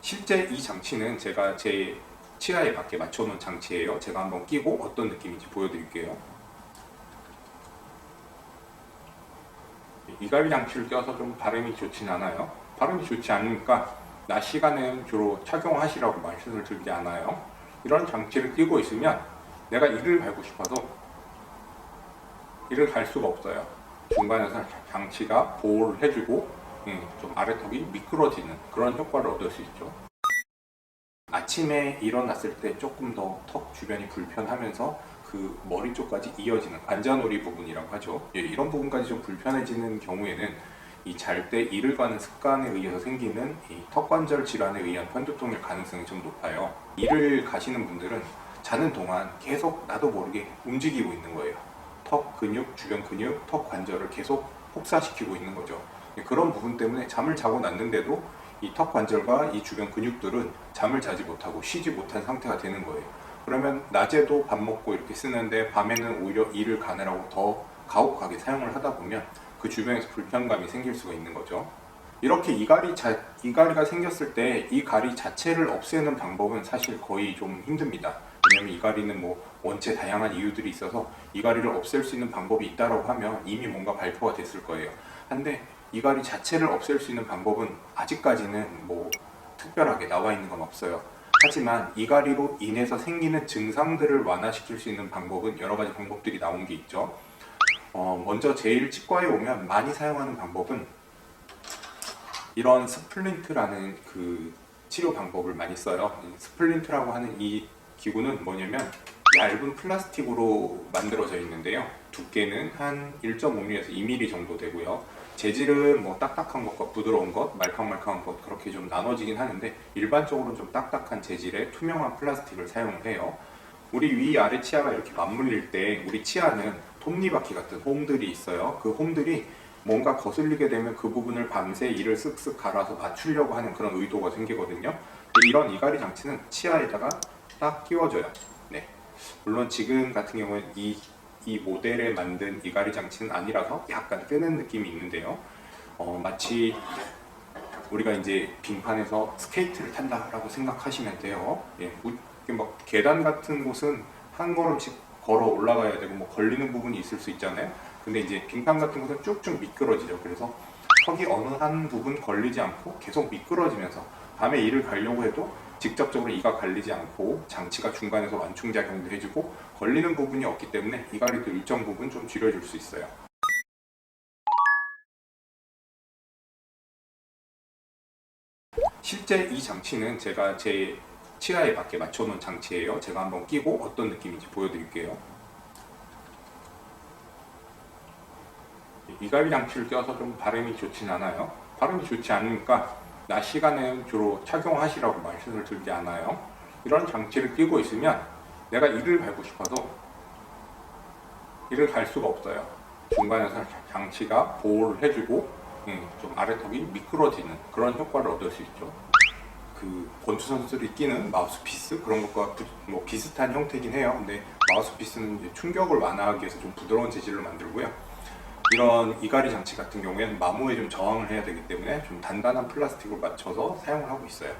실제 이 장치는 제가 제 치아에 맞게 맞춰놓은 장치예요. 제가 한번 끼고 어떤 느낌인지 보여드릴게요. 이갈이 장치를 껴서 좀 발음이 좋진 않아요. 발음이 좋지 않으니까 낮 시간에는 주로 착용하시라고 말씀을 드리지 않아요. 이런 장치를 끼고 있으면 내가 이를 갈고 싶어도 이를 갈 수가 없어요. 중간에서 장치가 보호를 해주고 좀 아래턱이 미끄러지는 그런 효과를 얻을 수 있죠. 아침에 일어났을 때 조금 더 턱 주변이 불편하면서 그 머리 쪽까지 이어지는 관자놀이 부분이라고 하죠. 이런 부분까지 좀 불편해지는 경우에는 이 잘 때 이를 가는 습관에 의해서 생기는 이 턱관절 질환에 의한 편두통일 가능성이 좀 높아요. 이를 가시는 분들은 자는 동안 계속 나도 모르게 움직이고 있는 거예요. 턱 근육, 주변 근육, 턱 관절을 계속 혹사시키고 있는 거죠. 그런 부분 때문에 잠을 자고 났는데도 이 턱 관절과 이 주변 근육들은 잠을 자지 못하고 쉬지 못한 상태가 되는 거예요. 그러면 낮에도 밥 먹고 이렇게 쓰는데 밤에는 오히려 이를 가느라고 더 가혹하게 사용을 하다 보면 그 주변에서 불편감이 생길 수가 있는 거죠. 이렇게 이갈이가 생겼을 때 이 가리 자체를 없애는 방법은 사실 거의 좀 힘듭니다. 왜냐면 이갈이는 뭐 원체 다양한 이유들이 있어서 이갈이를 없앨 수 있는 방법이 있다고 하면 이미 뭔가 발표가 됐을 거예요. 근데 이갈이 자체를 없앨 수 있는 방법은 아직까지는 뭐 특별하게 나와 있는 건 없어요. 하지만 이갈이로 인해서 생기는 증상들을 완화시킬 수 있는 방법은 여러 가지 방법들이 나온 게 있죠. 먼저 제일 치과에 오면 많이 사용하는 방법은 이런 스플린트라는 그 치료 방법을 많이 써요. 스플린트라고 하는 이 기구는 뭐냐면 얇은 플라스틱으로 만들어져 있는데요. 두께는 한 1.5mm에서 2mm 정도 되고요. 재질은 뭐 딱딱한 것과 부드러운 것, 말캉말캉한 것 그렇게 좀 나눠지긴 하는데 일반적으로 좀 딱딱한 재질의 투명한 플라스틱을 사용을 해요. 우리 위아래 치아가 이렇게 맞물릴 때 우리 치아는 톱니바퀴 같은 홈들이 있어요. 그 홈들이 뭔가 거슬리게 되면 그 부분을 밤새 이를 쓱쓱 갈아서 맞추려고 하는 그런 의도가 생기거든요. 이런 이갈이 장치는 치아에다가 딱 끼워줘요. 네. 물론 지금 같은 경우는 이 모델에 만든 이갈이 장치는 아니라서 약간 뜨는 느낌이 있는데요. 마치 우리가 이제 빙판에서 스케이트를 탄다라고 생각하시면 돼요. 예, 막 계단 같은 곳은 한 걸음씩 걸어 올라가야 되고 뭐 걸리는 부분이 있을 수 있잖아요. 근데 이제 빙판 같은 곳은 쭉쭉 미끄러지죠. 그래서 턱이 어느 한 부분 걸리지 않고 계속 미끄러지면서 밤에 이를 가려고 해도 직접적으로 이가 갈리지 않고 장치가 중간에서 완충작용도 해주고 걸리는 부분이 없기 때문에 이갈이도 일정 부분 좀 줄여줄 수 있어요. 실제 이 장치는 제가 제 치아에 맞게 맞춰놓은 장치예요. 제가 한번 끼고 어떤 느낌인지 보여드릴게요. 이갈이 장치를 껴서 좀 발음이 좋진 않아요. 발음이 좋지 않으니까 낮 시간에는 주로 착용하시라고 말씀을 드리지 않아요. 이런 장치를 끼고 있으면 내가 이를 갈고 싶어도 이를 갈 수가 없어요. 중간에서 장치가 보호를 해주고 좀 아래턱이 미끄러지는 그런 효과를 얻을 수 있죠. 그 권투 선수들이 끼는 마우스피스 그런 것과 뭐 비슷한 형태긴 해요. 근데 마우스피스는 이제 충격을 완화하기 위해서 좀 부드러운 재질로 만들고요. 이런 이갈이 장치 같은 경우에는 마모에 좀 저항을 해야 되기 때문에 좀 단단한 플라스틱으로 맞춰서 사용을 하고 있어요.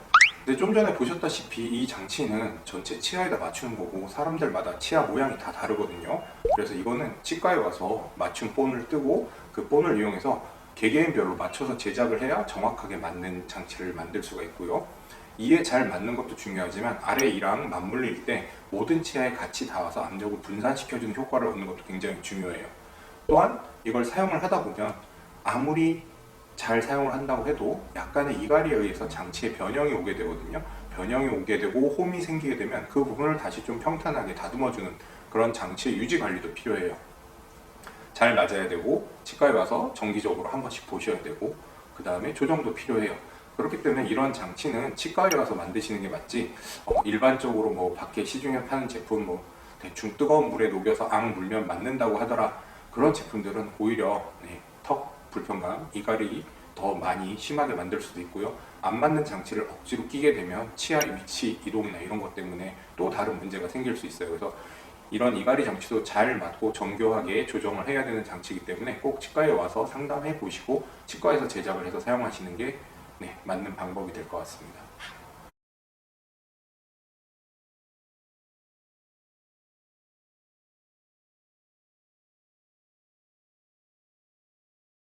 근데 좀 전에 보셨다시피 이 장치는 전체 치아에다 맞추는 거고 사람들마다 치아 모양이 다 다르거든요. 그래서 이거는 치과에 와서 맞춤 본을 뜨고 그 본을 이용해서 개개인별로 맞춰서 제작을 해야 정확하게 맞는 장치를 만들 수가 있고요. 이에 잘 맞는 것도 중요하지만 아래 이랑 맞물릴 때 모든 치아에 같이 닿아서 압력을 분산시켜주는 효과를 얻는 것도 굉장히 중요해요. 또한 이걸 사용을 하다 보면 아무리 잘 사용을 한다고 해도 약간의 이갈이에 의해서 장치에 변형이 오게 되거든요. 변형이 오게 되고 홈이 생기게 되면 그 부분을 다시 좀 평탄하게 다듬어주는 그런 장치의 유지 관리도 필요해요. 잘 맞아야 되고 치과에 와서 정기적으로 한 번씩 보셔야 되고 그 다음에 조정도 필요해요. 그렇기 때문에 이런 장치는 치과에 가서 만드시는 게 맞지 일반적으로 뭐 밖에 시중에 파는 제품 뭐 대충 뜨거운 물에 녹여서 앙 물면 맞는다고 하더라 그런 제품들은 오히려 턱 불편감, 이갈이 더 많이 심하게 만들 수도 있고요. 안 맞는 장치를 억지로 끼게 되면 치아의 위치 이동이나 이런 것 때문에 또 다른 문제가 생길 수 있어요. 그래서 이런 이갈이 장치도 잘 맞고 정교하게 조정을 해야 되는 장치이기 때문에 꼭 치과에 와서 상담해 보시고 치과에서 제작을 해서 사용하시는 게 맞는 방법이 될 것 같습니다.